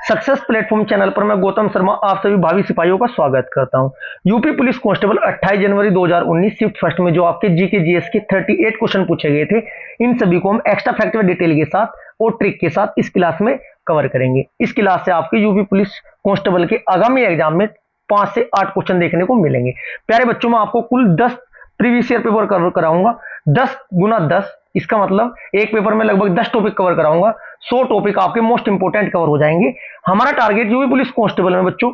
Success platform channel पर मैं गौतम शर्मा आप सभी भावी सिपाहियों का स्वागत करता हूं। यूपी पुलिस कांस्टेबल 28 जनवरी 2019 शिफ्ट फर्स्ट में जो आपके जीके जीएस के 38 क्वेश्चन पूछे गए थे, इन सभी को हम एक्स्ट्रा फैक्ट व डिटेल के साथ और ट्रिक के साथ इस क्लास में कवर करेंगे। इस क्लास से आपके यूपी पुलिस कांस्टेबल के आगामी एग्जाम में 5 से 8 क्वेश्चन देखने को मिलेंगे। प्यारे बच्चों, मैं आपको कुल 10 प्रीवियस ईयर पेपर कवर कराऊंगा। 10 गुना 10, इसका मतलब एक पेपर में लगभग 10 टॉपिक कवर कराऊंगा। 100 टॉपिक आपके मोस्ट इंपोर्टेंट कवर हो जाएंगे। हमारा टारगेट यूपी पुलिस कांस्टेबल में बच्चों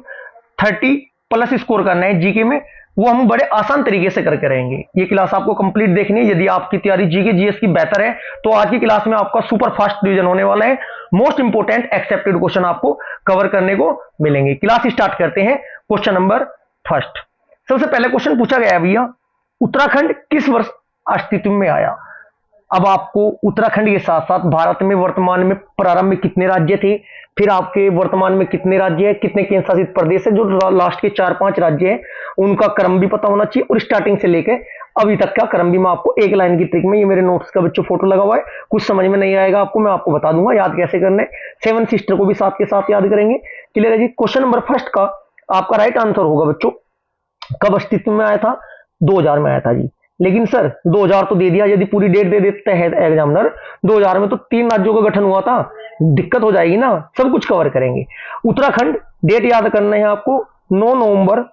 30 प्लस स्कोर करना है जीके में, वो हम बड़े आसान तरीके से करके रहेंगे। ये क्लास आपको कंप्लीट देखनी है। यदि आपकी तैयारी जीके जीएस की बेहतर है तो आज की क्लास में आपका सुपर फास्ट डिवीजन होने वाला है। मोस्ट इंपोर्टेंट एक्सेप्टेड क्वेश्चन आपको कवर करने को मिलेंगे। क्लास स्टार्ट करते हैं। क्वेश्चन नंबर फर्स्ट, सबसे पहले क्वेश्चन पूछा गया भैया, उत्तराखंड किस वर्ष अस्तित्व में आया? अब आपको उत्तराखंड के साथ साथ भारत में वर्तमान में प्रारंभ में कितने राज्य थे, फिर आपके वर्तमान में कितने राज्य है, कितने केंद्र शासित प्रदेश है, जो लास्ट के 4-5 राज्य है उनका क्रम भी पता होना चाहिए और स्टार्टिंग से लेकर अभी तक का क्रम भी मैं आपको एक लाइन की ट्रिक में, ये मेरे नोट्स का बच्चों फोटो लगा हुआ है, कुछ समझ में नहीं आएगा आपको, मैं आपको बता दूंगा याद कैसे करने। 7 सिस्टर को भी साथ के साथ याद करेंगे। क्लियर है जी? क्वेश्चन नंबर फर्स्ट का आपका राइट आंसर होगा बच्चों, कब अस्तित्व में आया था? 2000 में आया था जी। लेकिन सर 2000 तो दे दिया, यदि पूरी डेट दे देते हैं एग्जामिनर, 2000 में तो 3 राज्यों का गठन हुआ था, दिक्कत हो जाएगी ना। सब कुछ कवर करेंगे। उत्तराखंड डेट याद करना है आपको, 9 नवंबर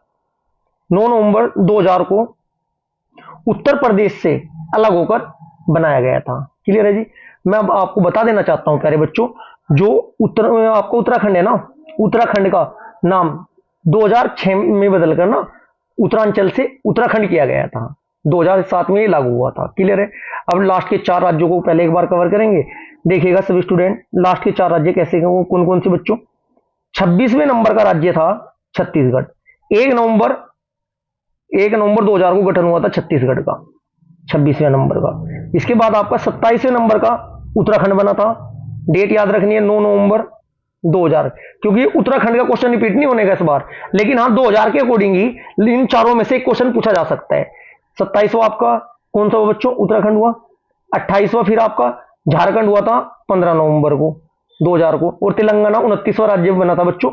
2000 को उत्तर प्रदेश से अलग होकर बनाया गया था। क्लियर है जी? मैं अब आपको बता देना चाहता हूं प्यारे बच्चों, जो आपको उत्तराखंड है ना, उत्तराखंड का नाम 2006 में बदलकर ना उत्तरांचल से उत्तराखंड किया गया था। 2007 में ये लागू हुआ था। क्लियर है? अब लास्ट के 4 राज्यों को पहले एक बार कवर करेंगे। देखिएगा सभी स्टूडेंट, लास्ट के 4 राज्य कैसे हैं, वो कौन कौन से बच्चों? 26वें नंबर का राज्य था छत्तीसगढ़। 1 नवंबर 2000 को गठन हुआ था छत्तीसगढ़ का, 26वें नंबर का। इसके बाद आपका 27वें नंबर का उत्तराखंड बना था। डेट याद रखनी है 9 नवंबर 2000, क्योंकि उत्तराखंड का क्वेश्चन रिपीट नहीं होने का इस बार, लेकिन हाँ 2000 के अकॉर्डिंग ही इन चारों में से एक क्वेश्चन पूछा जा सकता है। 27वां आपका कौन सा हुआ बच्चों? उत्तराखंड हुआ। 28वां फिर आपका झारखंड हुआ था 15 नवंबर को 2000 को, और तेलंगाना 29वां राज्य बना था बच्चों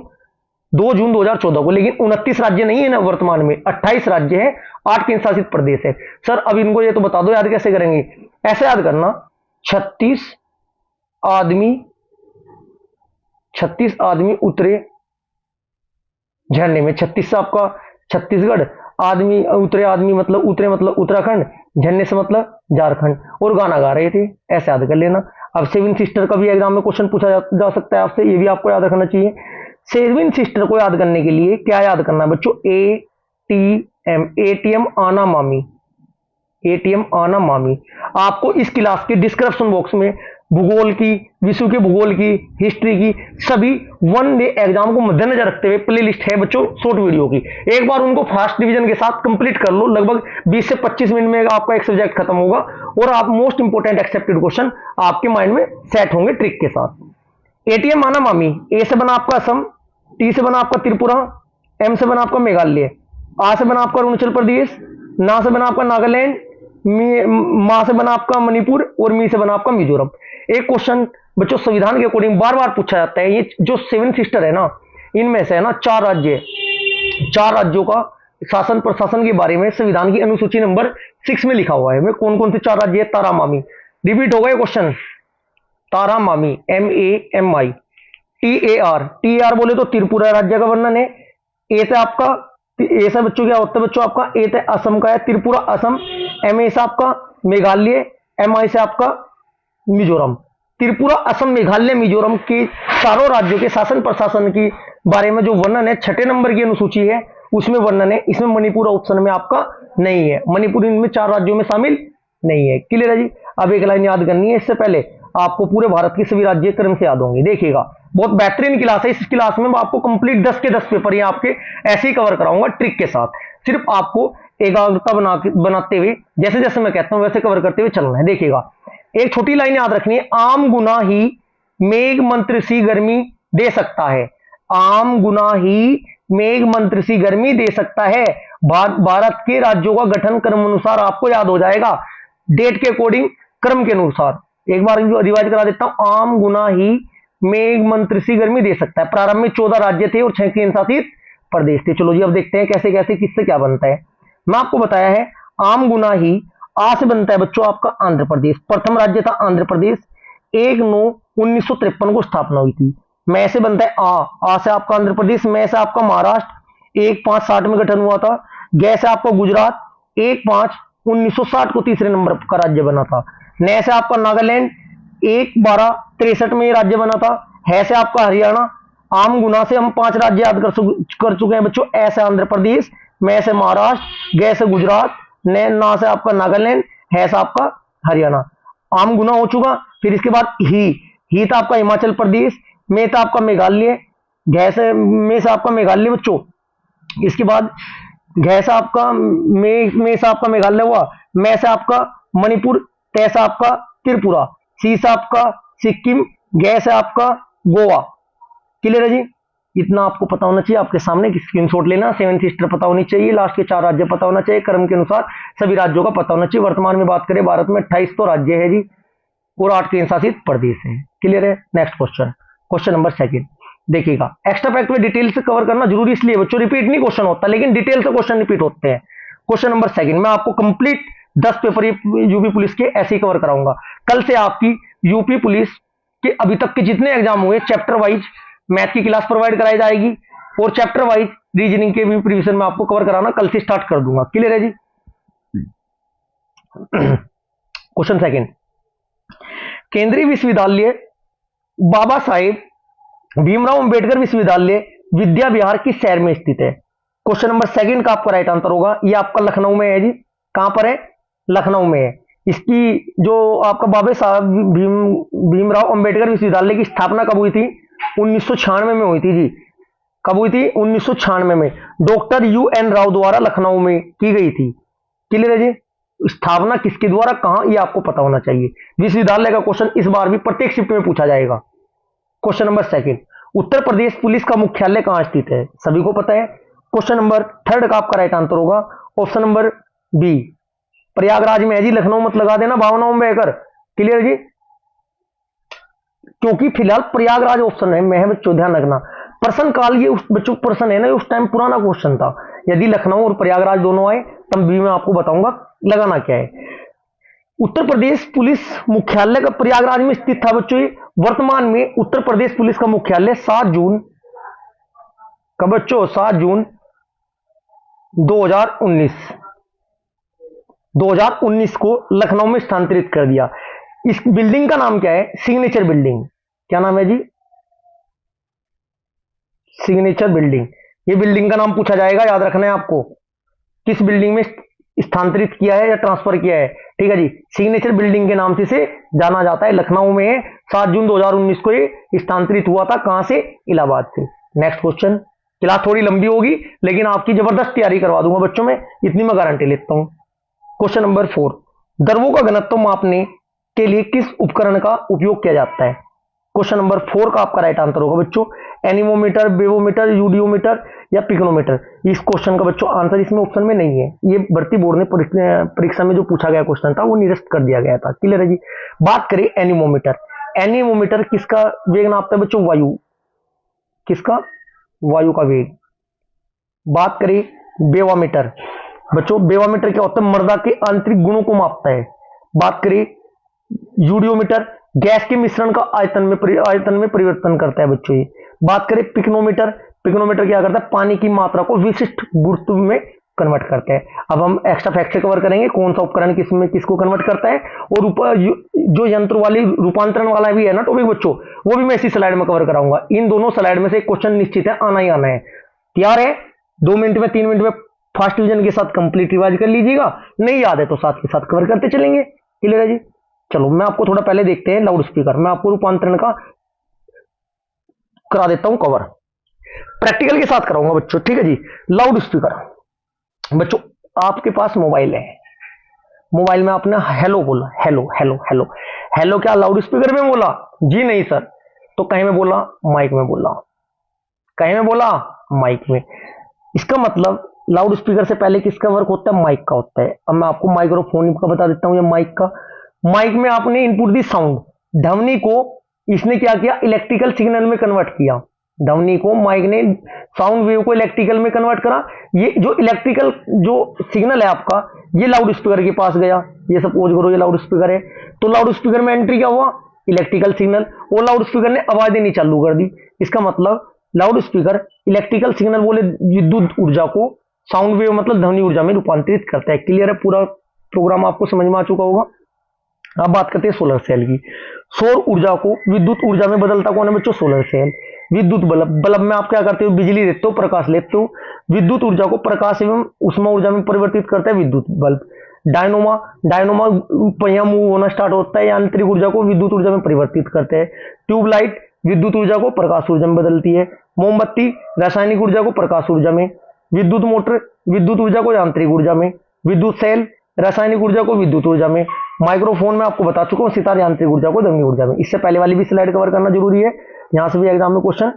2 जून 2014 को। लेकिन 29 राज्य नहीं है ना वर्तमान में, 28 राज्य है, 8 केंद्र शासित प्रदेश है। सर अब इनको ये तो बता दो, याद कैसे करेंगे? ऐसे याद करना, 36 आदमी उतरे झरने में। 36 से आपका छत्तीसगढ़, आदमी उतरे, आदमी मतलब उतरे मतलब उत्तराखंड, झरने से मतलब झारखंड, और गाना गा रहे थे। ऐसे याद कर लेना। अब 7 सिस्टर का भी एग्जाम में क्वेश्चन पूछा जा सकता है आपसे, ये भी आपको याद रखना चाहिए। 7 सिस्टर को याद करने के लिए क्या याद करना है बच्चों? एटीएम आना मामी, एटीएम आना मामी। आपको इस क्लास के डिस्क्रिप्शन बॉक्स में भूगोल की, विश्व के भूगोल की, हिस्ट्री की सभी 1 डे एग्जाम को मद्देनजर रखते हुए प्लेलिस्ट है बच्चों शॉर्ट वीडियो की। एक बार उनको फास्ट डिवीजन के साथ कंप्लीट कर लो, लगभग 20 से 25 मिनट में आपका एक सब्जेक्ट खत्म होगा और आप मोस्ट इंपोर्टेंट एक्सेप्टेड क्वेश्चन आपके माइंड में सेट होंगे ट्रिक के साथ। एटीएम आना मामी, ए से बना आपका असम, टी से बना आपका त्रिपुरा, एम से बना आपका मेघालय, आ से बना आपका अरुणाचल प्रदेश, ना से बना आपका नागालैंड, मा से बना आपका मणिपुर, और मी से बना आपका मिजोरम। एक क्वेश्चन बच्चों संविधान के अकॉर्डिंग बार बार पूछा जाता है। ये जो 7 सिस्टर है ना, इनमें से है ना 4 राज्यों का शासन प्रशासन के बारे में संविधान की अनुसूची नंबर 6 में लिखा हुआ है। वे कौन कौन से 4 राज्य है? तारा मामी, रिपीट हो गए क्वेश्चन, तारा मामी, MAMI, TAR बोले तो त्रिपुरा राज्य का वर्णन है। ए से आपका, ए से बच्चों क्या होता है बच्चों आपका? ए से असम का है, त्रिपुरा असम। MA से आपका मेघालय, MI से आपका मिजोरम। त्रिपुरा असम मेघालय मिजोरम के चारों राज्यों के शासन प्रशासन के बारे में जो वर्णन है 6 नंबर की अनुसूची है उसमें वर्णन है। इसमें मणिपुर ऑप्शन में आपका नहीं है, मणिपुर इनमें 4 राज्यों में शामिल नहीं है। क्लियर है जी? अब एक लाइन याद करनी है, इससे पहले आपको पूरे भारत के सभी राज्य क्रम से याद होंगे। देखिएगा बहुत बेहतरीन क्लास है। इस क्लास में मैं आपको कंप्लीट 10 के 10 पेपर ये आपके ऐसे ही कवर कराऊंगा ट्रिक के साथ। सिर्फ आपको एकाग्रता बनाते हुए, जैसे जैसे मैं कहता हूं वैसे कवर करते हुए चलना है। देखिएगा एक छोटी लाइन याद रखनी है, आम गुना ही मेघ मंत्र सी गर्मी दे सकता है। आम गुना ही मेघ मंत्र सी गर्मी दे सकता है। भारत के राज्यों का गठन क्रम अनुसार आपको याद हो जाएगा, डेट के अकॉर्डिंग क्रम के अनुसार। एक बार रिवाइज करा देता हूं, आम गुना ही मेघ मंत्र सी गर्मी दे सकता है। प्रारंभ में 14 राज्य थे और 6 केंद्र शासित प्रदेश थे। चलो जी अब देखते हैं कैसे कैसे किससे क्या बनता है। मैं आपको बताया है आम गुना ही आ से बनता है बच्चों आपका आंध्र प्रदेश। प्रथम राज्य था आंध्र प्रदेश, 1/9/1953 को स्थापना हुई थी। मैं से बनता है आ से आपका आंध्र प्रदेश, मैं से आपका महाराष्ट्र 1/5/60 में गठन हुआ था। ग से आपका गुजरात 1/5/1960 को तीसरे नंबर का राज्य बना था। न से आपका नागालैंड 1/12/63 में राज्य बना था। है से आपका हरियाणा। आम गुना से हम 5 राज्य याद कर चुके हैं बच्चों। ऐसे आंध्र प्रदेश, मैं से महाराष्ट्र, ग से गुजरात, ना से आपका नागालैंड, है से आपका हरियाणा। आम गुना हो चुका। फिर इसके बाद ही था आपका हिमाचल प्रदेश, में था आपका मेघालय, में से आपका मेघालय बच्चों। इसके बाद घ से आपका में से आपका मेघालय हुआ, मैं से आपका मणिपुर, तय से आपका त्रिपुरा, सी से आपका सिक्किम, ग से आपका गोवा। क्लियर है जी। इतना आपको पता होना चाहिए। आपके सामने स्क्रीनशॉट लेना। 7 सिस्टर पता होनी चाहिए, लास्ट के 4 राज्य पता होना चाहिए, क्रम के अनुसार सभी राज्यों का पता होना चाहिए। वर्तमान में बात करें भारत में 28 तो राज्य है जी और 8 केंद्र शासित प्रदेश है। क्लियर है। नेक्स्ट क्वेश्चन, क्वेश्चन नंबर 2 देखिएगा। एक्स्ट्रा फैक्ट में डिटेल से कवर करना जरूरी इसलिए बच्चों, रिपीट नहीं क्वेश्चन होता लेकिन डिटेल से क्वेश्चन रिपीट होते हैं। क्वेश्चन नंबर 2 मैं आपको कंप्लीट 10 पेपर यूपी पुलिस के ऐसे ही कवर कराऊंगा। कल से आपकी यूपी पुलिस के अभी तक के जितने एग्जाम हुए चैप्टर वाइज मैथ की क्लास प्रोवाइड कराई जाएगी और चैप्टर वाइज रीजनिंग के भी प्रीविजन में आपको कवर कराना कल से स्टार्ट कर दूंगा। क्लियर है जी। क्वेश्चन 2 केंद्रीय विश्वविद्यालय बाबा साहेब भीमराव अंबेडकर विश्वविद्यालय विद्या विहार किस शहर में स्थित है। क्वेश्चन नंबर 2 का आपका राइट आंसर होगा। ये आपका लखनऊ में है जी। कहां पर है? लखनऊ में है। इसकी जो आपका बाबा साहब भीमराव अंबेडकर विश्वविद्यालय की स्थापना कब हुई थी? 1996 में हुई थी जी। कब हुई थी? 1996 में डॉक्टर UN राव द्वारा लखनऊ में की गई थी। क्लियर है जी। स्थापना किसके द्वारा, कहां, ये आपको पता होना चाहिए। विश्वविद्यालय का क्वेश्चन इस बार भी प्रत्येक शिफ्ट में पूछा जाएगा। Question number 2 Uttar Pradesh police का मुख्यालय कहां स्थित है? सभी को पता है। क्वेश्चन नंबर 3 का आपका राइट आंसर होगा ऑप्शन नंबर बी, प्रयागराज में है जी। लखनऊ मत लगा देना भावनाओं में बहकर। क्लियर जी। क्योंकि फिलहाल प्रयागराज ऑप्शन है, मैं बच्चों ध्यान रखना। प्रश्न काल ये उस बच्चों प्रश्न है ना, उस टाइम पुराना क्वेश्चन था। यदि लखनऊ और प्रयागराज दोनों आए तब भी मैं आपको बताऊंगा लगाना क्या है। उत्तर प्रदेश पुलिस मुख्यालय का प्रयागराज में स्थित था बच्चों। वर्तमान में उत्तर प्रदेश पुलिस का मुख्यालय 7 जून का बच्चों 7 जून 2019 को लखनऊ में स्थानांतरित कर दिया। इस बिल्डिंग का नाम क्या है? Signature building. क्या नाम है जी? Signature building. ये बिल्डिंग का नाम पूछा जाएगा, याद रखना है आपको। किस बिल्डिंग में स्थानांतरित किया है या ट्रांसफर किया है? ठीक है जी। सिग्नेचर बिल्डिंग के नाम से जाना जाता है। लखनऊ में 7 जून 2019 को ये स्थानांतरित हुआ था। कहां से? इलाहाबाद से। Next question. क्लास थोड़ी लंबी होगी लेकिन आपकी जबरदस्त तैयारी करवा दूंगा बच्चों में, इतनी मैं गारंटी लेता हूं। क्वेश्चन नंबर 4 द्रवों का घनत्व मापने के लिए किस उपकरण का उपयोग किया जाता है? क्वेश्चन नंबर 4 का आपका राइट आंसर होगा बच्चों एनीमोमीटर, बेवोमीटर, यूडियोमीटर या पिग्नोमीटर। इस क्वेश्चन का बच्चों आंसर इसमें ऑप्शन में नहीं है। ये भर्ती बोर्ड ने परीक्षा में जो पूछा गया क्वेश्चन था वो निरस्त कर दिया गया था। क्लियर है जी। बात करें एनीमोमीटर। एनीमोमीटर किसका वेग नापता है बच्चों? वायु। किसका? वायु का वेग। बात करें बेवामीटर। बच्चों बेवामीटर क्या होता है? मृदा के आंतरिक गुणों को मापता है। बात करें यूडियोमीटर, गैस के मिश्रण का आयतन में परिवर्तन करता है बच्चों ये। बात करें पिग्नोमीटर, पिग्नोमीटर क्या करता है? पानी की मात्रा को विशिष्ट गुरुत्व में कन्वर्ट करता है। अब हम एक्स्ट्रा फैक्ट से कवर करेंगे कौन सा उपकरण किसमें किसको कन्वर्ट करता है, और ऊपर जो यंत्र वाली रूपांतरण वाला भी है ना टॉपिक बच्चों, वो भी मैं इसी स्लाइड में कवर कराऊंगा। इन दोनों स्लाइड में से एक क्वेश्चन निश्चित है, आना ही आना है। तैयार है? 2 मिनट में 3 मिनट में फास्ट डिवीजन के साथ कंप्लीट रिवाइज कर लीजिएगा। नहीं याद है तो साथ के साथ कवर करते चलेंगे। क्लियर है जी। चलो मैं आपको थोड़ा पहले देखते हैं लाउड स्पीकर। मैं आपको रूपांतरण का करा देता हूं कवर, प्रैक्टिकल के साथ कराऊंगा बच्चों। ठीक है जी। लाउड स्पीकर बच्चों, आपके पास मोबाइल है, मोबाइल में आपने हेलो बोला, हेलो हेलो हेलो हेलो, क्या लाउड स्पीकर में बोला? जी नहीं सर। तो कहीं में बोला? माइक में बोला। कहीं में बोला? माइक में। इसका मतलब लाउड स्पीकर से पहले किसका वर्क होता है? माइक का होता है। अब मैं आपको माइक्रोफोन का बता देता हूं, ये माइक का। माइक में आपने इनपुट दी साउंड, ध्वनि को इसने क्या किया, इलेक्ट्रिकल सिग्नल में कन्वर्ट किया। ध्वनि को माइक ने साउंड वेव को इलेक्ट्रिकल में कन्वर्ट करा। ये जो इलेक्ट्रिकल जो सिग्नल है आपका, ये लाउड स्पीकर के पास गया। ये सपोज करो ये लाउड स्पीकर है, तो लाउड स्पीकर में एंट्री क्या हुआ, इलेक्ट्रिकल सिग्नल, और लाउड स्पीकर ने आवाज देनी चालू कर दी। इसका मतलब लाउड स्पीकर इलेक्ट्रिकल सिग्नल बोले विद्युत ऊर्जा को साउंड वेव मतलब ध्वनि ऊर्जा में रूपांतरित करता है। क्लियर है, पूरा प्रोग्राम आपको समझ में आ चुका होगा। अब बात करते हैं सोलर सेल की। सौर ऊर्जा को विद्युत ऊर्जा में बदलता कौन है बच्चों, सोलर सेल। विद्युत बल्ब, बल्ब में आप क्या करते हो, बिजली देते हो, प्रकाश लेते हो। विद्युत ऊर्जा को प्रकाश एवं उष्मा ऊर्जा में परिवर्तित करता है विद्युत बल्ब। डायनोमा, डायनोमा पहिया मूव होना स्टार्ट होता है, यांत्रिक ऊर्जा को विद्युत ऊर्जा में परिवर्तित करते हैं। ट्यूबलाइट विद्युत ऊर्जा को प्रकाश ऊर्जा में बदलती है। मोमबत्ती रासायनिक ऊर्जा को प्रकाश ऊर्जा में। विद्युत मोटर विद्युत ऊर्जा को यांत्रिक ऊर्जा में। विद्युत सेल रासायनिक ऊर्जा को विद्युत ऊर्जा में। माइक्रोफोन में आपको बता चुका हूं, सितार यांत्रिक ऊर्जा को ध्वनि ऊर्जा में। इससे पहले वाली भी स्लाइड कवर करना जरूरी है, यहां से भी एग्जाम में क्वेश्चन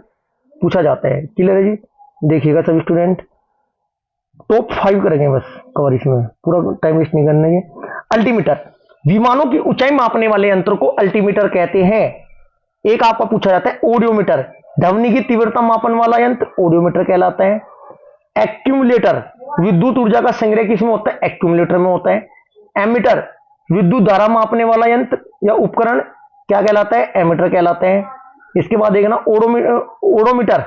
पूछा जाता है। क्लियर है जी, देखिएगा सभी स्टूडेंट। टॉप 5 करेंगे बस कवर, इसमें पूरा टाइम वेस्ट नहीं करना है। अल्टीमीटर, विमानों की ऊंचाई मापने वाले यंत्र को अल्टीमीटर कहते हैं। एक आपका पूछा जाता है ऑडियोमीटर, ध्वनि की तीव्रता मापन वाला यंत्र ऑडियोमीटर कहलाता है। एक्यूमुलेटर, विद्युत ऊर्जा का संग्रह किसमें होता है, एक्यूमुलेटर में होता है। एमीटर, विद्युत धारा मापने वाला यंत्र या उपकरण क्या कहलाता है, एमीटर कहलाता है। इसके बाद देखना ओडोमीटर,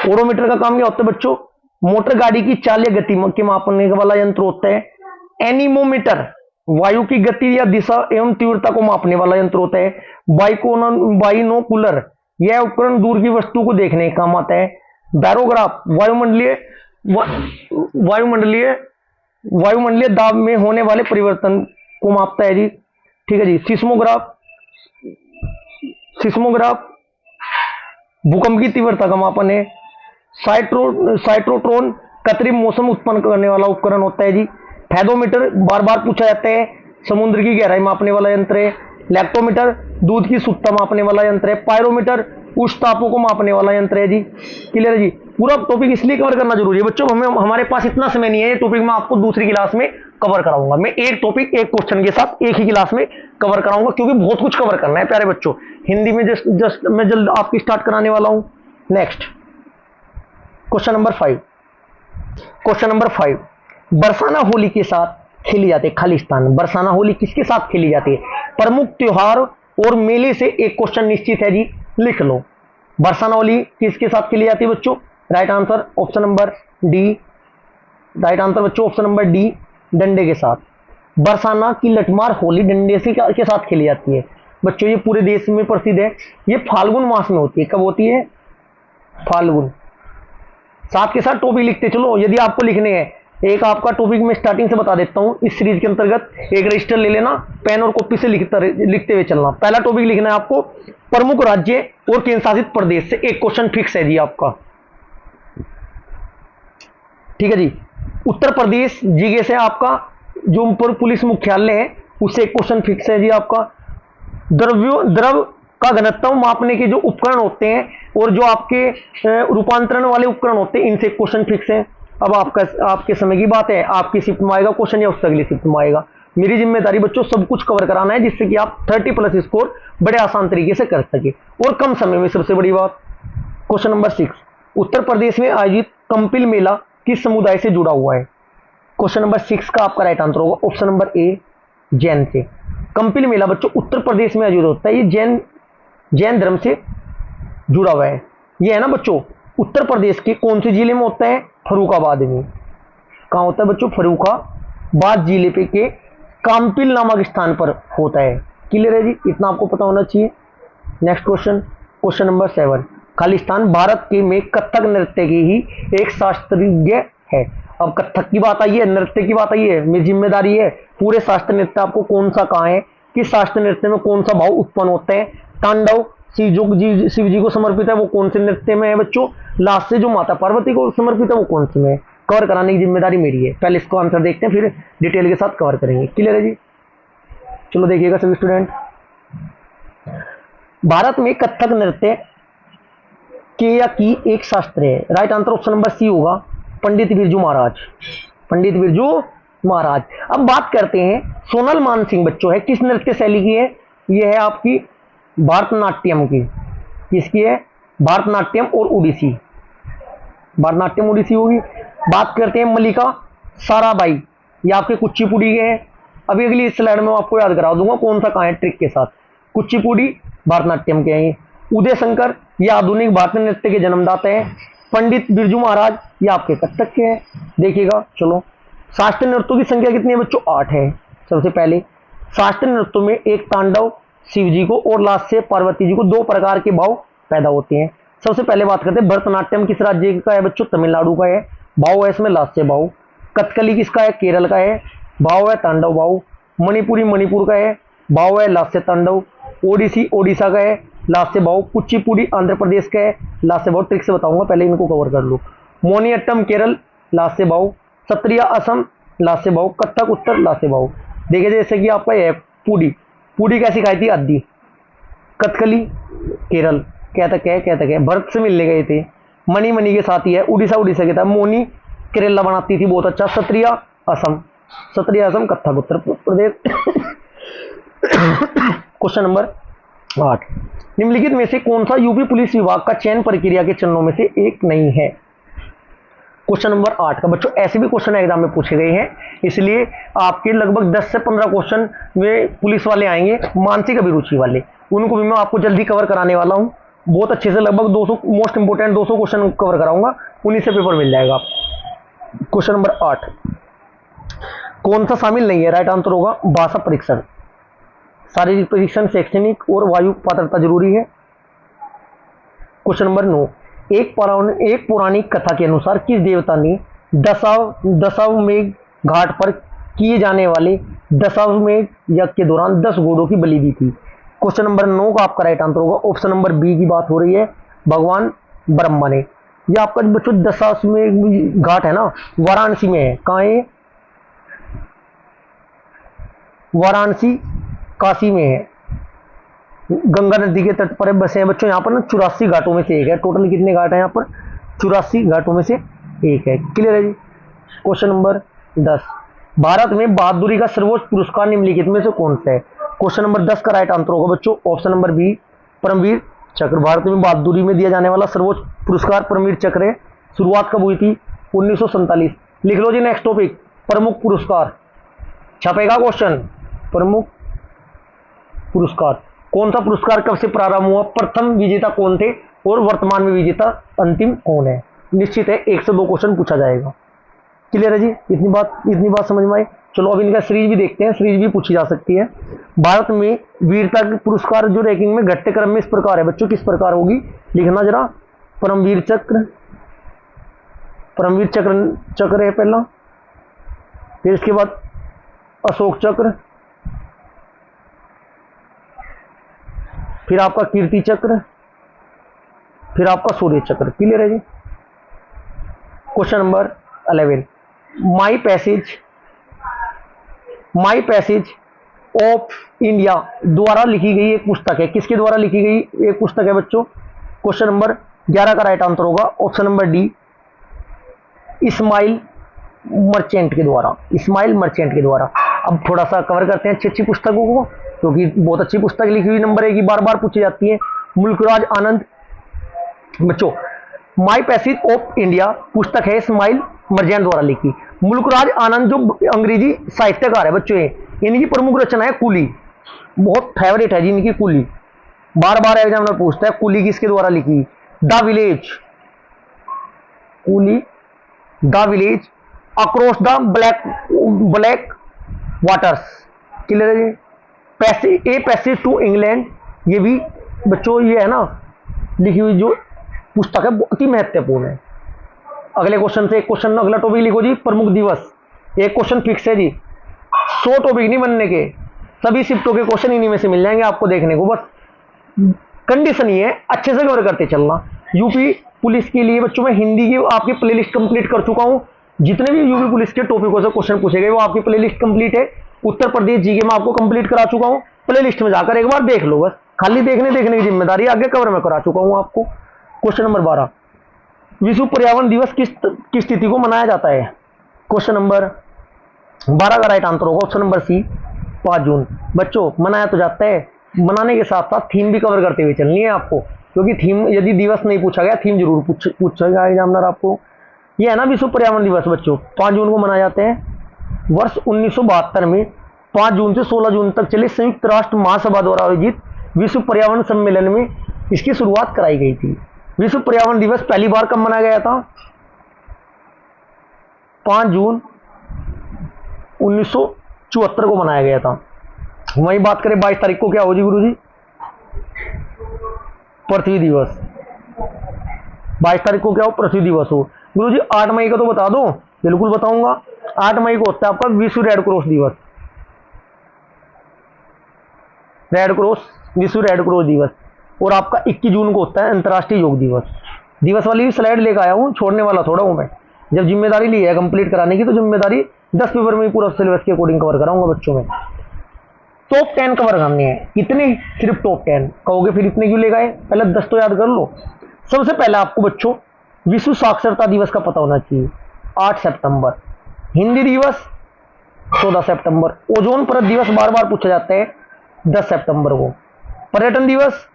ओडोमीटर का काम क्या होता है बच्चों, मोटर गाड़ी की चाल या गति के मापने वाला यंत्र होता है। एनीमोमीटर, वायु की गति या दिशा एवं तीव्रता को मापने वाला यंत्र होता है। बाइनोकुलर, यह उपकरण दूर की वस्तु को देखने का काम आता है। बैरोग्राफ, वायुमंडलीय दाब में होने वाले परिवर्तन को मापता है जी। ठीक है जी। सिस्मोग्राफ भूकंप की तीव्रता का मापन है। साइट्रोट्रॉन कृत्रिम मौसम उत्पन्न करने वाला उपकरण होता है जी। फैदोमीटर बार बार पूछा जाता है, समुद्र की गहराई मापने वाला यंत्र है। लैक्टोमीटर दूध की शुद्धता मापने वाला यंत्र है। पायरोमीटर उच्च तापों को मापने वाला यंत्र है जी। क्लियर है जी। पूरा टॉपिक इसलिए कवर करना जरूरी है बच्चों, हमारे पास इतना समय नहीं है, ये टॉपिक मैं आपको दूसरी क्लास में कवर कराऊंगा। मैं एक टॉपिक एक क्वेश्चन के साथ एक ही क्लास में कवर कराऊंगा, क्योंकि बहुत कुछ कवर करना है प्यारे बच्चों। हिंदी में जस्ट मैं जल्द आपकी स्टार्ट कराने वाला हूं। Next question number 5। Question number 5, Barsana Holi के साथ खेली जाती है खालिस्तान। बरसाना होली किसके साथ खेली जाती है, प्रमुख त्योहार और मेले से एक क्वेश्चन निश्चित है जी, लिख लो। बरसाना होली किसके साथ खेली जाती है बच्चों, right answer option number D. Right answer बच्चों ऑप्शन नंबर डी, डंडे के साथ। बरसाना की लठमार होली डंडे से के साथ खेली जाती है बच्चों। ये पूरे देश में प्रसिद्ध है। ये फाल्गुन मास में होती है। कब होती है, फाल्गुन। साथ के साथ टॉपिक लिखते चलो यदि आपको लिखने हैं। एक आपका टॉपिक में स्टार्टिंग से बता देता हूं, इस सीरीज के अंतर्गत एक रजिस्टर ले लेना, पेन और कॉपी से लिखते हुए चलना। पहला टॉपिक लिखना है आपको, प्रमुख राज्य और केंद्र शासित प्रदेश से एक क्वेश्चन फिक्स है जी आपका। ठीक है जी। उत्तर प्रदेश जीके से आपका जो पुलिस मुख्यालय है उससे एक क्वेश्चन फिक्स है जी आपका। द्रव का घनत्व मापने के जो उपकरण होते हैं और जो आपके रूपांतरण वाले उपकरण होते हैं, इनसे क्वेश्चन फिक्स है। अब आपके समय की बात है, आपकी शिफ्ट में आएगा क्वेश्चन या उससे अगली शिफ्ट में आएगा। मेरी जिम्मेदारी बच्चों सब कुछ कवर कराना है, जिससे कि आप 30+ स्कोर बड़े आसान तरीके से कर सके और कम समय में। सबसे बड़ी बात, क्वेश्चन नंबर 6, उत्तर प्रदेश में आयोजित कंपिल मेला किस समुदाय से जुड़ा हुआ है। क्वेश्चन नंबर 6 का आपका राइट आंसर होगा ऑप्शन नंबर ए, जैन से। कंपिल मेला बच्चों उत्तर प्रदेश में आयोजित होता है, ये जैन धर्म से जुड़ा हुआ है। ये है ना बच्चों, उत्तर प्रदेश के कौन से जिले में होता है, फर्रुखाबाद में। कहां होता है बच्चों, फर्रुखाबाद जिले पे के काम्पिल नामक स्थान पर होता है। क्लियर है जी, इतना आपको पता होना चाहिए। Next question, question number 7, Khalistan Bharat के में कथक नृत्य की ही एक शास्त्रीय है। अब कथक की बात आई है, नृत्य की बात आई है, मेरी जिम्मेदारी है पूरे शास्त्र नृत्य आपको कौन सा कहाँ है, किस शास्त्र नृत्य में कौन सा भाव उत्पन्न होते हैं। तांडव शिव जी को समर्पित है, वो कौन से नृत्य में है बच्चों। लास्ट से जो माता पार्वती को समर्पित है वो कौन से में, कवर कराने की जिम्मेदारी मेरी है। पहले इसको आंसर देखते हैं, फिर डिटेल के साथ कवर करेंगे। क्लियर है जी, चलो देखिएगा सभी स्टूडेंट। भारत में कथक नृत्य के या की एक शास्त्र है। Right answer option number C होगा, पंडित बिरजू महाराज। पंडित बिरजू महाराज। अब बात करते हैं सोनल मानसिंह बच्चों है किस नृत्य शैली की है, यह है आपकी भारतनाट्यम की, किसकी है? भारतनाट्यम और ओडिसी, भारतनाट्यम ओडिसी होगी। बात करते हैं मल्लिका साराभाई, ये आपके कुचिपुड़ी के हैं। अभी अगली स्लाइड में आपको याद करा दूंगा कौन सा कहाँ है ट्रिक के साथ। कुचिपुड़ी भारतनाट्यम के हैं। उदय शंकर ये आधुनिक भारतीय नृत्य के जन्मदाता हैं। पंडित बिरजू महाराज ये आपके कथक के हैं। देखिएगा, चलो शास्त्रीय नृत्यों की संख्या कितनी है बच्चों? 8 है। सबसे पहले शास्त्रीय नृत्यों में एक तांडव शिव जी को और लास्य पार्वती जी को 2 प्रकार के भाव पैदा होते हैं। सबसे पहले बात करते हैं भरतनाट्यम किस राज्य का है बच्चों? तमिलनाडु का है। भाव है इसमें लास्य भाव। कथकली किसका है? केरल का है। भाव है तांडव भाव। मणिपुरी मणिपुर का है। भाव है लास्य तांडव। ओडिसी ओडिशा का है। लास्य भाव। कुचिपुड़ी आंध्र प्रदेश का है। लास्य भाव। ट्रिक से बताऊंगा, पहले इनको कवर कर लो। मोनियट्टम केरल लास्य भाव। सत्रिया असम लास्य भाव। कथक उत्तर लास्य भाव। देखिए जैसे कि आपका है पुडी, पुडी कैसी खाई थी? आदि। कथकली केरल, कहता है भरत से मिलने गए थे। मणि मणि के साथ ही है। उड़ीसा उड़ीसा के था। मोनी केरला बनाती थी, बहुत अच्छा। सत्रिया असम, सत्रिया असम कथक उत्तर प्रदेश। क्वेश्चन नंबर 8, निम्नलिखित में से कौन सा यूपी पुलिस विभाग का चयन प्रक्रिया के चरणों में से एक नहीं है? क्वेश्चन नंबर 8 का बच्चों ऐसे भी क्वेश्चन एग्जाम में पूछे गए हैं, इसलिए आपके लगभग 10 से 15 क्वेश्चन में पुलिस वाले आएंगे, मानसिक अभिरुचि वाले, उनको भी मैं आपको जल्दी कवर कराने वाला हूं बहुत अच्छे से। लगभग 200 मोस्ट इंपोर्टेंट 200 क्वेश्चन कवर कराऊंगा, उन्हीं से पेपर मिल जाएगा आपको। क्वेश्चन नंबर 8, कौन सा शामिल नहीं है? राइट आंसर होगा भाषा परीक्षण। शारीरिक परीक्षण, शैक्षणिक और वायु पात्रता जरूरी है। क्वेश्चन नंबर 9, एक पौराणिक कथा के अनुसार किस देवता ने दशाश्वमेध घाट पर किए जाने वाले दशाश्वमेध यज्ञ के दौरान 10 घोड़ों की बलि दी थी? क्वेश्चन नंबर 9 का आपका राइट आंसर होगा ऑप्शन नंबर बी की बात हो रही है, भगवान ब्रह्मा ने। यह आपका बच्चों दशाश्वमेध घाट है ना, वाराणसी में है। कहाँ है? वाराणसी काशी में है, गंगा नदी के तट पर बसे हैं बच्चों। यहाँ पर ना 84 घाटों में से एक है। टोटल कितने घाट हैं यहाँ पर? 84 घाटों में से एक है। क्लियर है जी। क्वेश्चन नंबर 10, भारत में बहादुरी का सर्वोच्च पुरस्कार निम्नलिखित में से कौन सा है? क्वेश्चन नंबर 10 का राइट आंसर होगा बच्चों ऑप्शन नंबर बी, परमवीर चक्र। भारत में बहादुरी में दिया जाने वाला सर्वोच्च पुरस्कार परमवीर चक्र है। शुरुआत कब हुई थी? 1947। लिख लो जी नेक्स्ट टॉपिक, प्रमुख पुरस्कार। छपेगा क्वेश्चन, प्रमुख पुरस्कार। कौन सा पुरस्कार कब से प्रारंभ हुआ? प्रथम विजेता कौन थे और वर्तमान में विजेता अंतिम कौन है? निश्चित है 1 से 2 क्वेश्चन पूछा जाएगा। क्लियर है जी। इतनी बात समझ में आई। चलो अब इनका सीरीज भी देखते हैं, सीरीज भी पूछी जा सकती है। भारत में वीरता के पुरस्कार जो रैंकिंग में घटते क्रम में इस प्रकार है बच्चों, किस प्रकार होगी? लिखना जरा। परमवीर चक्र है पहला, फिर इसके बाद अशोक चक्र, फिर आपका कीर्ति चक्र, फिर आपका सूर्य चक्र। क्लियर है जी। Question number 11, my passage of India द्वारा लिखी गई एक पुस्तक है। किसके द्वारा लिखी गई एक पुस्तक है बच्चों? क्वेश्चन नंबर 11 का राइट आंसर होगा option number D, Ismail Merchant के द्वारा। इस्माइल मर्चेंट के द्वारा। अब थोड़ा सा कवर करते हैं अच्छी अच्छी पुस्तकों को, क्योंकि बहुत अच्छी पुस्तक लिखी हुई नंबर 1 की बार बार पूछी जाती है। मुल्कराज आनंद बच्चों, माई पैसेज ऑफ इंडिया पुस्तक है इस्माइल मर्चेंट द्वारा लिखी। मुल्कराज आनंद जो अंग्रेजी साहित्यकार है बच्चों, इनकी प्रमुख रचना है कुली। बहुत फेवरेट है जी इनकी कुली, बार बार एग्जामिनर पूछता है कुली किसके द्वारा लिखी? The village, Coolie the village across the black waters. Clear है जी। ए पैसेज टू इंग्लैंड, ये भी बच्चों ये है ना लिखी हुई जो पुस्तक है बहुत ही महत्वपूर्ण है। अगले क्वेश्चन से एक क्वेश्चन, अगला टॉपिक लिखो जी प्रमुख दिवस। एक क्वेश्चन फिक्स है जी, 100 टॉपिक नहीं बनने के, सभी शिफ्टों के क्वेश्चन इन्हीं में से मिल जाएंगे आपको देखने को। बस कंडीशन ये है अच्छे से कवर करते चलना। यूपी पुलिस के लिए बच्चों मैं हिंदी की आपकी प्लेलिस्ट कंप्लीट कर चुका हूं। जितने भी यूपी पुलिस के टॉपिकों से क्वेश्चन पूछे गए वो आपकी प्लेलिस्ट कंप्लीट है। उत्तर प्रदेश जीके में आपको कंप्लीट करा चुका हूं, प्लेलिस्ट में जाकर एक बार देख लो। बस खाली देखने की जिम्मेदारी, आगे कवर में करा चुका हूं आपको। क्वेश्चन नंबर 12, विश्व पर्यावरण दिवस किस तिथि को मनाया जाता है? क्वेश्चन नंबर 12 का राइट आंसर होगा ऑप्शन नंबर सी, 5 जून। बच्चों मनाया तो जाता है बनाने के साथ साथ थीम भी कवर करते हुए चलनी है आपको, क्योंकि थीम यदि दिवस नहीं पूछा गया, थीम जरूर पूछेगा एग्जामिनर आपको। ये है ना विश्व पर्यावरण दिवस बच्चों, 5 जून को मनाए जाते हैं। वर्ष 1972 में 5 जून से 16 जून तक चले संयुक्त राष्ट्र महासभा द्वारा आयोजित विश्व पर्यावरण सम्मेलन में इसकी शुरुआत कराई गई थी। विश्व पर्यावरण दिवस पहली बार कब मनाया गया था? 5 जून 1974 को मनाया गया था। वहीं बात करें 22 तारीख को क्या हो जी गुरु जी? पृथ्वी दिवस। 22 तारीख को क्या हो? पृथ्वी दिवस हो। गुरु जी 8 मई का तो बता दो। बिल्कुल बताऊंगा। 8 मई को होता है आपका विश्व रेड क्रॉस दिवस। रेड क्रॉस, विश्व रेड क्रॉस दिवस। और आपका 21 जून को होता है अंतर्राष्ट्रीय योग दिवस। दिवस वाली भी स्लाइड लेकर आया हूं, छोड़ने वाला थोड़ा हूं मैं। जब जिम्मेदारी ली है कंप्लीट कराने की, तो जिम्मेदारी 10 पेपर में पूरा सिलेबस के अकॉर्डिंग कवर कराऊंगा बच्चों में। टॉप 10 कवर करने हैं। कितने? सिर्फ टॉप 10। कहोगे फिर इतने क्यों ले गए? पहले 10 तो याद कर लो। सबसे पहले आपको बच्चों विश्व साक्षरता दिवस का पता होना चाहिए, 8 सितंबर। हिंदी दिवस 14 सितंबर। ओजोन परत दिवस बार बार पूछा जाता है, 10 सितंबर को। पर्यटन दिवस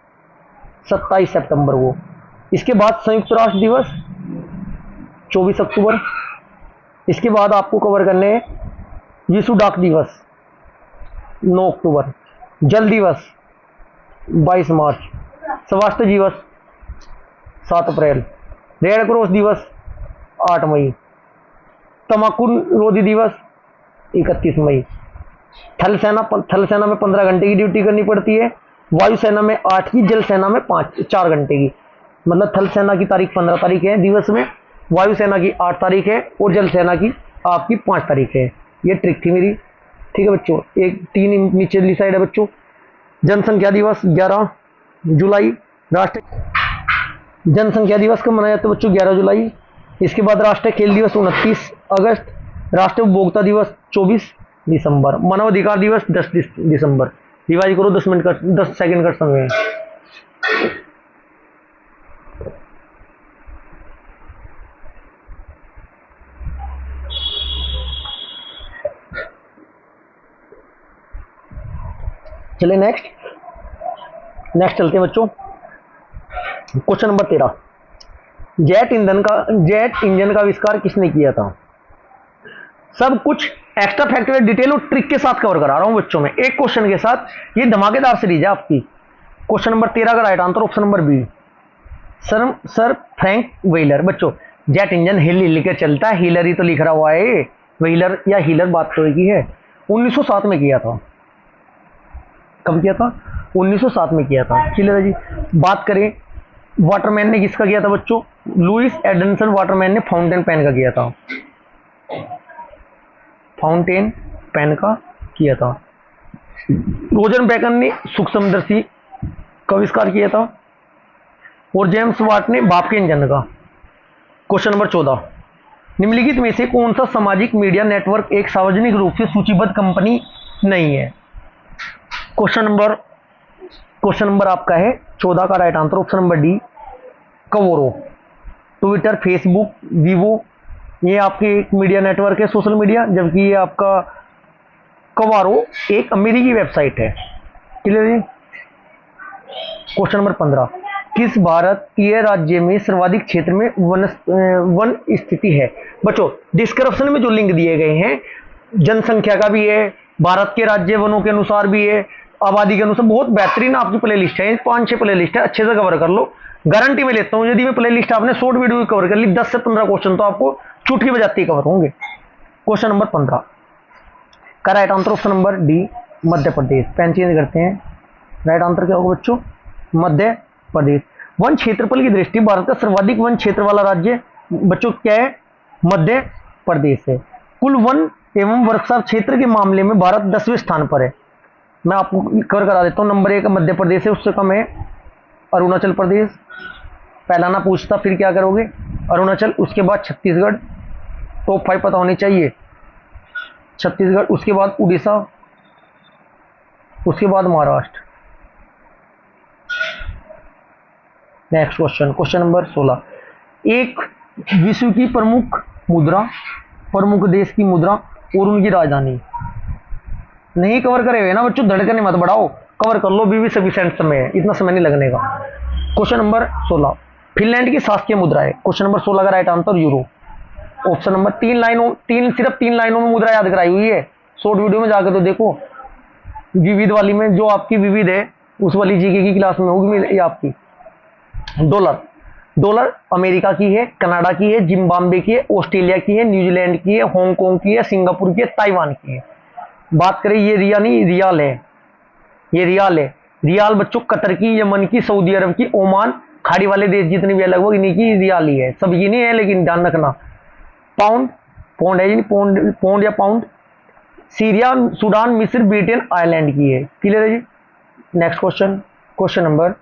27 सितंबर को। इसके बाद संयुक्त राष्ट्र दिवस 24 अक्टूबर। इसके बाद आपको कवर करने हैं विश्व डाक दिवस 9 अक्टूबर। जल दिवस 22 मार्च। स्वास्थ्य दिवस 7 अप्रैल। रेड क्रॉस दिवस 8 मई। तंबाकू रोधी दिवस 31 मई। थल सेना में 15 घंटे की ड्यूटी करनी पड़ती है। वायुसेना में 8 की, जल सेना में 4 घंटे की। मतलब थल सेना की तारीख 15 तारीख है दिवस में, वायुसेना की 8 तारीख है और जल सेना की आपकी 5 तारीख है। ये ट्रिक थी मेरी। ठीक है बच्चों। एक 3 नीचे साइड है बच्चों। जनसंख्या दिवस 11 जुलाई। राष्ट्रीय जनसंख्या दिवस कब मनाया जाता है बच्चों? 11 जुलाई। इसके बाद राष्ट्रीय खेल दिवस 29 अगस्त। राष्ट्रीय उपभोक्ता दिवस 24 दिसंबर। मानव अधिकार दिवस 10 दिसंबर। रिवाइज करो, 10 मिनट का 10 सेकंड का समय है। चलिए नेक्स्ट चलते हैं बच्चों। Question number 13। जेट इंजन का आविष्कार किसने किया था? सब कुछ एक्स्ट्रा फैक्टर डिटेल और ट्रिक के साथ कवर करा रहा हूं बच्चों में, एक क्वेश्चन के साथ। ये धमाकेदार सीरीज है आपकी। क्वेश्चन नंबर 13 का right answer option number B, sir Frank Wheeler. बच्चों जेट इंजन हिल के चलता है, हीलर ही तो लिख रहा हुआ है, व्हीलर या हीलर बात तो एक ही है। 1907 में किया था। कब किया था? 1907 में किया था। क्लियर है जी। बात करें वाटरमैन ने किसका किया था बच्चों? लुइस एडमंड वाटरमैन ने फाउंटेन पेन का किया था। फाउंटेन पेन का किया था। रोजर बैकन ने सूक्ष्मदर्शी का आविष्कार किया था। और जेम्स वाट ने भाप के इंजन का। Question number 14। निम्नलिखित में से कौन सा सामाजिक मीडिया नेटवर्क एक सार्वजनिक रूप से सूचीबद्ध कंपनी नहीं है? क्वेश्चन नंबर आपका है 14 का right answer option number D, Quora. Twitter, Facebook, Weibo ये आपके एक मीडिया नेटवर्क है, सोशल मीडिया, जबकि ये आपका कवारो एक अमेरिकी वेबसाइट है। क्लियर है। Question number 15। किस भारतीय राज्य में सर्वाधिक क्षेत्र में वन स्थिति है? बच्चों डिस्क्रिप्शन में जो लिंक दिए गए हैं, जनसंख्या का भी है, भारत के राज्य वनों के अनुसार भी है, आबादी के अनुसार, बहुत बेहतरीन आपकी प्ले लिस्ट है। 5-6 प्ले लिस्ट है, अच्छे से कवर कर लो। गारंटी में लेता हूं, यदि मैं प्ले लिस्ट आपने शॉर्ट वीडियो कवर कर ली, 10 से 15 क्वेश्चन तो आपको चुटकी बजाती कवर होंगे। क्वेश्चन नंबर 15 का right answer option number D, Madhya Pradesh. Pen change करते हैं। राइट आंसर क्या होगा बच्चों? मध्य प्रदेश। वन क्षेत्रफल की दृष्टि भारत का सर्वाधिक वन क्षेत्र वाला राज्य बच्चों क्या है? मध्य प्रदेश है। कुल वन एवं वर्षा क्षेत्र के मामले में भारत 10वें स्थान पर है। मैं आपको कवर करा देता हूं। नंबर 1 मध्य प्रदेश है, उससे कम है अरुणाचल प्रदेश। पहला ना पूछता फिर क्या करोगे? अरुणाचल। उसके बाद छत्तीसगढ़, टॉप 5 पता होनी चाहिए। छत्तीसगढ़, उसके बाद उड़ीसा, उसके बाद महाराष्ट्र। Next question number 16। एक विश्व की प्रमुख मुद्रा, प्रमुख देश की मुद्रा और उनकी राजधानी। नहीं कवर करे हुए ना बच्चों, धड़कन मत बढ़ाओ, कवर कर लो, भी सफिशिएंट समय है, इतना समय नहीं लगने का। क्वेश्चन नंबर 16, फिनलैंड की शासकीय मुद्रा है। क्वेश्चन नंबर 16 का right answer euro. Option number सिर्फ तीन लाइनों में मुद्रा याद कराई हुई है, शॉर्ट वीडियो में जाकर तो देखो, विविध वाली में, जो आपकी विविध है उस वाली जीके की क्लास में होगी ये आपकी। डॉलर अमेरिका की है, कनाडा की है, जिम्बाब्वे की है, ऑस्ट्रेलिया की है, न्यूजीलैंड की है, हांगकांग की है, सिंगापुर की है, ताइवान की है। बात करें ये रिया नहीं, रियाल है, ये रियाल है। रियाल बच्चों कतर की, यमन की, सऊदी अरब की, ओमान, खाड़ी वाले देश जितने भी है लगभग इन्हीं की रियाल ही है, सब ये नहीं है, लेकिन ध्यान रखना। पौंड है जी, पौंड या पाउंड। सीरिया, सूडान, मिस्र, ब्रिटेन, आयरलैंड की है। क्लियर है जी। नेक्स्ट क्वेश्चन, क्वेश्चन नंबर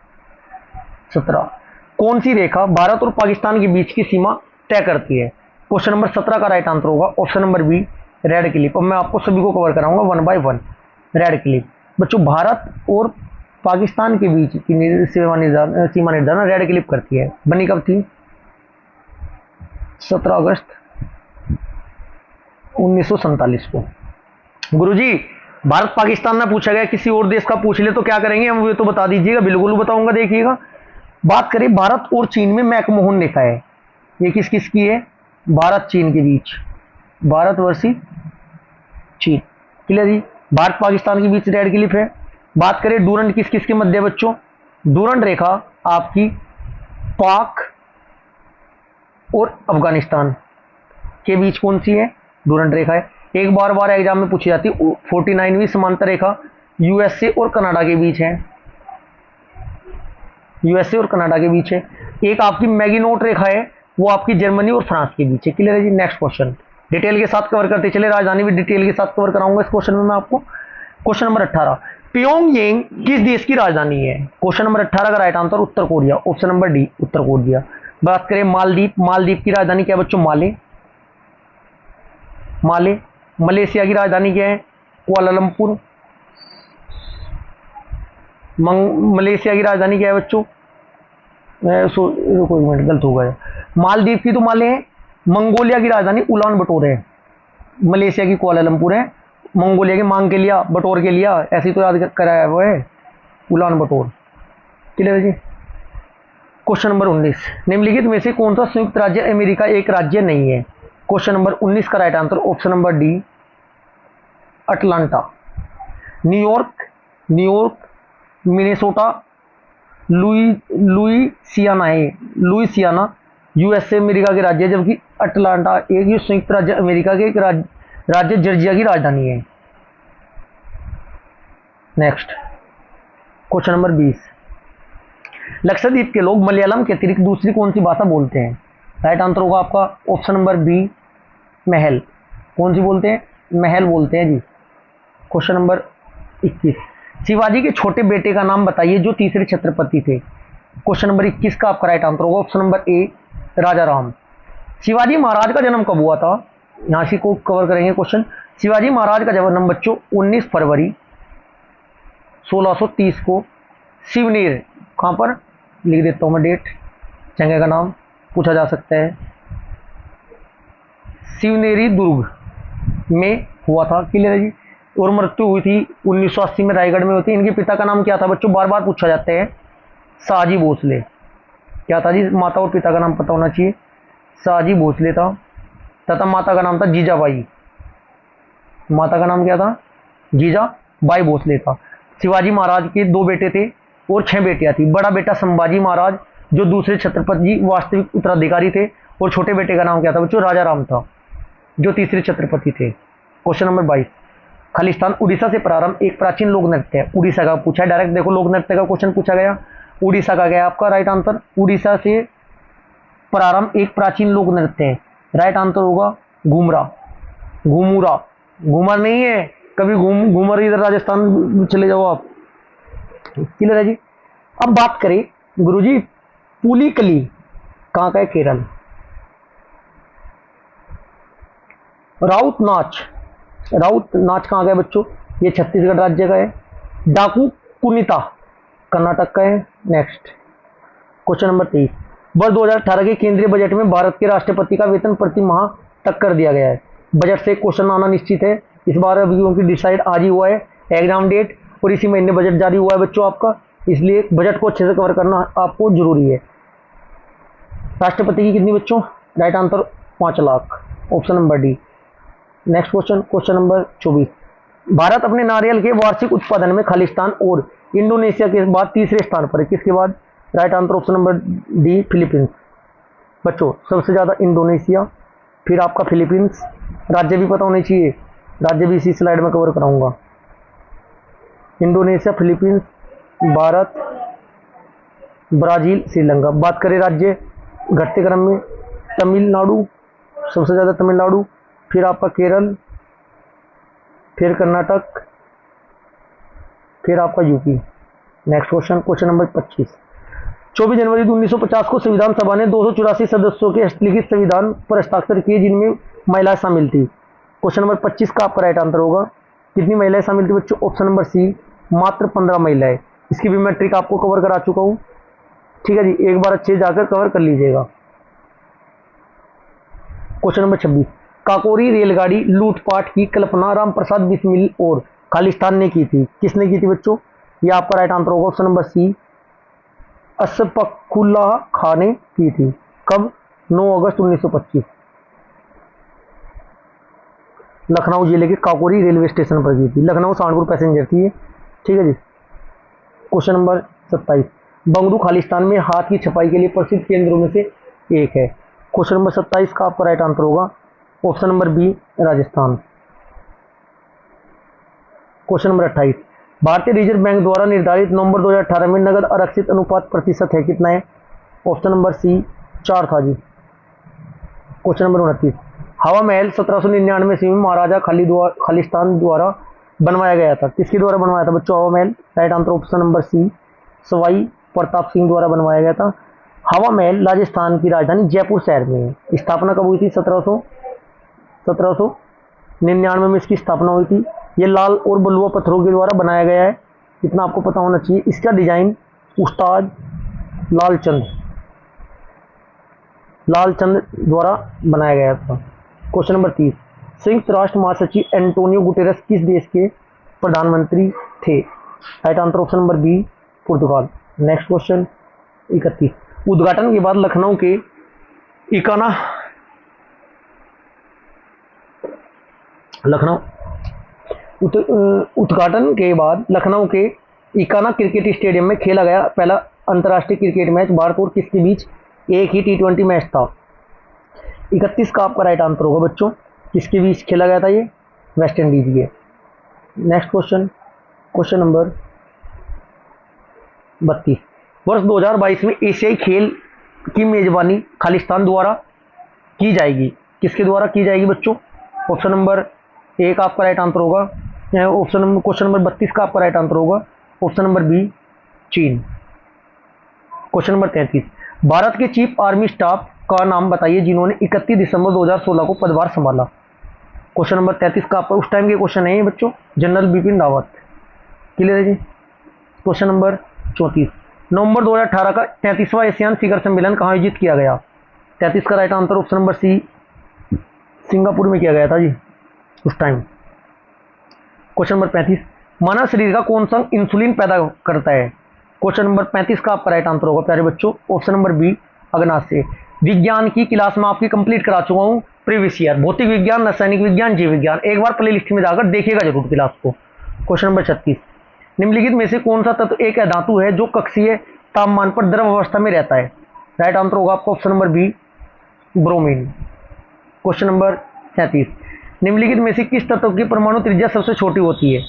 17, कौन सी रेखा भारत और पाकिस्तान के बीच की सीमा तय करती है? क्वेश्चन नंबर 17 का राइट आंसर होगा option number B, red clip. अब मैं आपको सभी को कवर कराऊंगा 1 बाय 1। रेड क्लिप बच्चों भारत और पाकिस्तान के बीच की सीमा निर्धारण रेड क्लिप करती है। बनी कब थी? 17 अगस्त 1947 को। गुरुजी भारत पाकिस्तान में पूछा गया, किसी और देश का पूछ ले तो क्या करेंगे हम, ये तो बता दीजिएगा। बिल्कुल बताऊंगा, देखिएगा। बात करें भारत और चीन में मैकमोहन रेखा है, ये किस किस की है? भारत चीन के बीच, भारत वर्सेस चीन। क्लियर जी। भारत पाकिस्तान के बीच रेड क्लिप है। बात करें डूरंड किस किस के मध्य बच्चों? डूरंड रेखा आपकी पाक और अफगानिस्तान के बीच कौन सी है? डूरंड रेखा है। एक बार एग्जाम में पूछी जाती है 49वीं समांतर रेखा यूएसए और कनाडा के बीच है, यूएसए और कनाडा के बीच है। एक आपकी मैगिनोट रेखा है, वो आपकी जर्मनी और फ्रांस के बीच है। क्लियर है जी। नेक्स्ट क्वेश्चन डिटेल के साथ कवर करते चले, राजधानी भी डिटेल के साथ कवर कराऊंगा इस क्वेश्चन में मैं आपको। क्वेश्चन नंबर 18, प्योंगयांग किस देश की राजधानी है? क्वेश्चन नंबर 18 का राइट आंसर उत्तर कोरिया, ऑप्शन नंबर डी उत्तर कोरिया। बात करें मालदीव, मालदीव की राजधानी क्या है बच्चों? माले। माले। मलेशिया की राजधानी क्या है? कुआलालंपुर। मलेशिया की राजधानी क्या है बच्चों? कोई मिनट गलत हो गया, मालदीव की तो माले है। मंगोलिया की राजधानी उलान बटोर है। मलेशिया की कुआलालंपुर है, मंगोलिया की मांग के लिया, बटोर के लिया, ऐसी तो याद कराया वो है उलान बटोर। क्लियर है जी। क्वेश्चन नंबर 19, निम्नलिखित में से कौन सा संयुक्त राज्य अमेरिका एक राज्य नहीं है? क्वेश्चन नंबर 19 का right answer option number D Atlanta. New York, Minnesota, Louisiana है, लुइसियाना यूएसए अमेरिका के राज्य है, जबकि अटलांटा एक संयुक्त राज्य अमेरिका के एक राज्य जॉर्जिया की राजधानी है। नेक्स्ट क्वेश्चन नंबर 20, लक्षद्वीप के लोग मलयालम के अतिरिक्त दूसरी कौन सी भाषा बोलते हैं? राइट आंसर होगा आपका ऑप्शन नंबर बी महल। कौन सी बोलते हैं? महल बोलते हैं जी। क्वेश्चन नंबर 21, शिवाजी के छोटे बेटे का नाम बताइए जो तीसरे छत्रपति थे। क्वेश्चन नंबर 21 का आपका राइट आंसर होगा ऑप्शन नंबर ए राजा राम। शिवाजी महाराज का जन्म कब हुआ था? यहां से को कवर करेंगे क्वेश्चन। शिवाजी महाराज का जन्म बच्चों 19 फरवरी 1630 को शिवनेर, कहां पर लिख देता हूं मैं डेट, जगह का नाम पूछा जा सकता है, शिवनेरी दुर्ग में हुआ था। क्लियर है जी। और मृत्यु हुई थी 1980 में रायगढ़ में होती। इनके पिता का नाम क्या था बच्चों? बार बार पूछा जाता है, शाहजी भोसले। क्या था जी? माता और पिता का नाम पता होना चाहिए। शाहजी भोसले था, तथा माता का नाम था जीजाबाई। माता का नाम क्या था? जीजाबाई भोसले था। शिवाजी महाराज के 2 बेटे थे और 6 बेटियां थी। बड़ा बेटा संभाजी महाराज जो दूसरे छत्रपति वास्तविक उत्तराधिकारी थे, और छोटे बेटे का नाम क्या था बच्चों? राजा राम था जो तीसरे छत्रपति थे। क्वेश्चन नंबर 22, खालिस्तान उड़ीसा से प्रारंभ एक प्राचीन लोक नृत्य है। उड़ीसा का पूछा है डायरेक्ट, देखो लोक नृत्य का क्वेश्चन पूछा गया। उड़ीसा का गया आपका राइट आंसर, उड़ीसा से प्रारंभ एक प्राचीन लोक नृत्य है। राइट आंसर होगा घूमरा, घूमुरा। घूमर नहीं है, कभी घूमर इधर राजस्थान चले जाओ आप। क्लियर है जी। अब बात करें गुरुजी पुलिकली कहां का है? केरल। राउत नाच कहां का है बच्चों? ये छत्तीसगढ़ राज्य का है। डाकू कुनिता कर्नाटक का है। नेक्स्ट क्वेश्चन नंबर 23, वर्ष 2018 के केंद्रीय बजट में भारत के राष्ट्रपति का वेतन प्रति माह तक कर दिया गया है। बजट से क्वेश्चन आना निश्चित है, इस बार अभी क्योंकि डिसाइड आज ही हुआ है। एग्जाम डेट और इसी महीने बजट जारी हुआ है बच्चों आपका, इसलिए बजट को अच्छे से कवर करना आपको जरूरी है। राष्ट्रपति की कितनी बच्चों? Right answer 5 lakh, option number D. Next question, question number 24। Bharat अपने नारियल के वार्षिक उत्पादन में खालिस्तान और इंडोनेशिया के बाद तीसरे स्थान पर है, किसके बाद? Right answer option number D, Philippines. बच्चों सबसे ज्यादा इंडोनेशिया, फिर आपका फिलीपींस। राज्य भी पता होने चाहिए, राज्य भी इसी स्लाइड में कवर कराऊंगा। Indonesia, Philippines, Bharat, Brazil, Sri Lanka. बात करें राज्य घटते क्रम में, तमिलनाडु सबसे ज्यादा, तमिलनाडु, फिर आपका केरल, फिर कर्नाटक, फिर आपका UP. Next question, question number 25। 24 जनवरी 1950 को संविधान सभा ने 284 सदस्यों के हस्तलिखित संविधान पर हस्ताक्षर किए जिनमें महिलाएं शामिल थी। क्वेश्चन नंबर 25 का आपका राइट आंसर होगा, कितनी महिलाएं शामिल थी बच्चों? ऑप्शन नंबर सी, मात्र 15 महिलाएं। इसकी भी मैं ट्रिक आपको कवर करा चुका हूं, ठीक है जी, एक बार अच्छे जाकर कवर कर लीजिएगा। Question number 26। काकोरी रेलगाड़ी लूटपाट की कल्पना रामप्रसाद बिस्मिल और खालिस्तान ने की थी, किसने की थी बच्चों? यह आपका राइट आंसर होगा, ऑप्शन नंबर सी, अशफाकुल्लाह खां ने की थी। कब? 9 अगस्त 1925, लखनऊ जिले के काकोरी रेलवे स्टेशन पर की थी। लखनऊ सहारनपुर पैसेंजर थी ये, ठीक है जी। Question number 27। बंगरू खालिस्तान में हाथ की छपाई के लिए प्रसिद्ध केंद्रों में से एक है। क्वेश्चन नंबर 27 का आपका राइट आंसर होगा, option number B, Rajasthan. Question number 28। भारतीय रिजर्व बैंक द्वारा निर्धारित नवंबर 2018 में नगद आरक्षित अनुपात प्रतिशत है, कितना है? ऑप्शन नंबर सी, 4 था जी। Question number 29। हवा महल 1799 ईस्वी में महाराजा खालिस्तान द्वारा बनवाया गया था, किसके द्वारा बनवाया था बच्चों Hawa Mahal? Right answer option number C, Sawai Pratap Singh द्वारा बनवाया गया था। हवा महल राजस्थान की राजधानी जयपुर शहर में है। स्थापना कब हुई थी? 1799 में इसकी स्थापना हुई थी। ये लाल और बलुआ पत्थरों के द्वारा बनाया गया है, इतना आपको पता होना चाहिए। इसका डिजाइन उस्ताद लालचंद द्वारा बनाया गया था। Question number 30। संयुक्त राष्ट्र महासचिव एंटोनियो गुटेरेस किस देश के प्रधानमंत्री थे? Right answer option number B, पुर्तगाल। Next question 31। उद्घाटन के बाद लखनऊ के इकाना क्रिकेट स्टेडियम में खेला गया पहला अंतर्राष्ट्रीय क्रिकेट मैच भारत और किसके बीच? एक ही T20 मैच था। 31 का आपका राइट आंसर होगा बच्चों, किसके बीच खेला गया था ये? वेस्ट इंडीज के। Next question, question number 32। वर्ष 2022 में एशियाई खेल की मेजबानी खालिस्तान द्वारा की जाएगी, किसके द्वारा की जाएगी बच्चों? ऑप्शन नंबर ए का आपका राइट आंसर होगा, क्वेश्चन नंबर 32 का आपका राइट आंसर होगा, ऑप्शन नंबर बी, चीन। Question number 33। भारत के चीफ आर्मी स्टाफ का नाम बताइए जिन्होंने 31 दिसंबर 2016 को पदभार संभाला। क्वेश्चन नंबर 33 का आपका उस टाइम के क्वेश्चन है बच्चों, जनरल बिपिन रावत। क्लियर है जी। Question number 34। नवंबर 2018 का 33वां एशियान शिखर सम्मेलन कहाँ आयोजित किया गया? 33 का right answer option number C, Singapore में किया गया था जी उस टाइम। Question number 35। मानव शरीर का कौन सा इंसुलिन पैदा करता है? क्वेश्चन नंबर 35 का आपका राइट आंसर होगा प्यारे बच्चों, ऑप्शन नंबर बी, अग्नाशय। विज्ञान की क्लास में आपकी कंप्लीट करा चुका हूं प्रीवियस ईयर, भौतिक विज्ञान, रासायनिक विज्ञान, जीव विज्ञान। एक बार प्ले लिस्ट में जाकर देखिएगा जरूर क्लास को। Question number 36। निम्नलिखित में से कौन सा तत्व एक धातु है जो कक्षीय तापमान पर द्रव अवस्था में रहता है? राइट आंसर होगा आपका option number B, bromine. Question number 37। निम्नलिखित में से किस तत्व की परमाणु त्रिज्या सबसे छोटी होती है?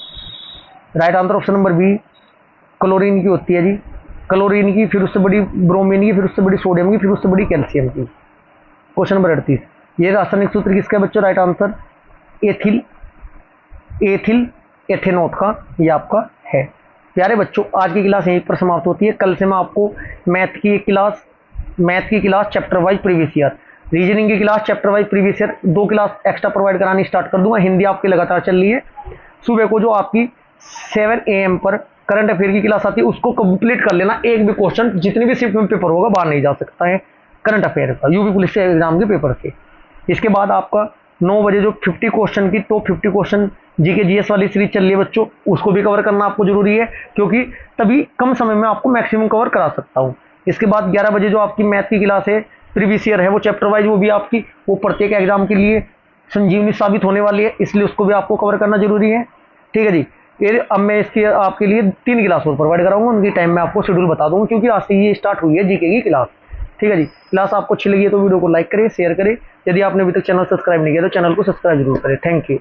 Right answer option number B, chlorine की होती है जी। क्लोरीन की, फिर उससे बड़ी ब्रोमीन की, फिर उससे बड़ी सोडियम की, फिर उससे बड़ी कैल्शियम की। Question number 38। ये रासायनिक सूत्र किसका है बच्चों? राइट आंसर एथिल एथेनोथ का ये आपका है। प्यारे बच्चों आज की क्लास यहीं पर समाप्त होती है। कल से मैं आपको मैथ की class chapter wise previous year, reasoning की class chapter wise previous year 2 class extra provide करानी स्टार्ट कर दूंगा। हिंदी आपकी लगातार चल रही है। सुबह को जो आपकी 7 AM पर करंट अफेयर की क्लास आती है उसको कंप्लीट कर लेना। एक भी क्वेश्चन जितनी भी शिफ्ट में पेपर होगा बाहर नहीं जा सकता है करंट अफेयर का, यूपी पुलिस एग्जाम के पेपर से। इसके बाद आपका 9 बजे जो 50 क्वेश्चन की टॉप 50 क्वेश्चन जीके जीएस वाली सीरीज चल रही है बच्चों, उसको भी कवर करना आपको जरूरी है, क्योंकि तभी कम समय में आपको मैक्सिमम कवर करा सकता हूँ। इसके बाद 11 बजे जो आपकी मैथ की क्लास है, प्रीवियस ईयर है, वो चैप्टर वाइज वो भी आपकी वो प्रत्येक एग्जाम के लिए संजीवनी साबित होने वाली है, इसलिए उसको भी आपको कवर करना जरूरी है। ठीक है जी। ये अब मैं इसकी आपके लिए 3 क्लास और प्रोवाइड कराऊंगा, उनकी टाइम में आपको शेड्यूल बता दूंगा, क्योंकि आज से ये स्टार्ट हुई है जीके की क्लास। ठीक है जी। क्लास आपको अच्छी लगी है तो वीडियो को लाइक करें, शेयर करें। यदि आपने अभी तक चैनल सब्सक्राइब नहीं किया तो चैनल को सब्सक्राइब जरूर करें। Thank you.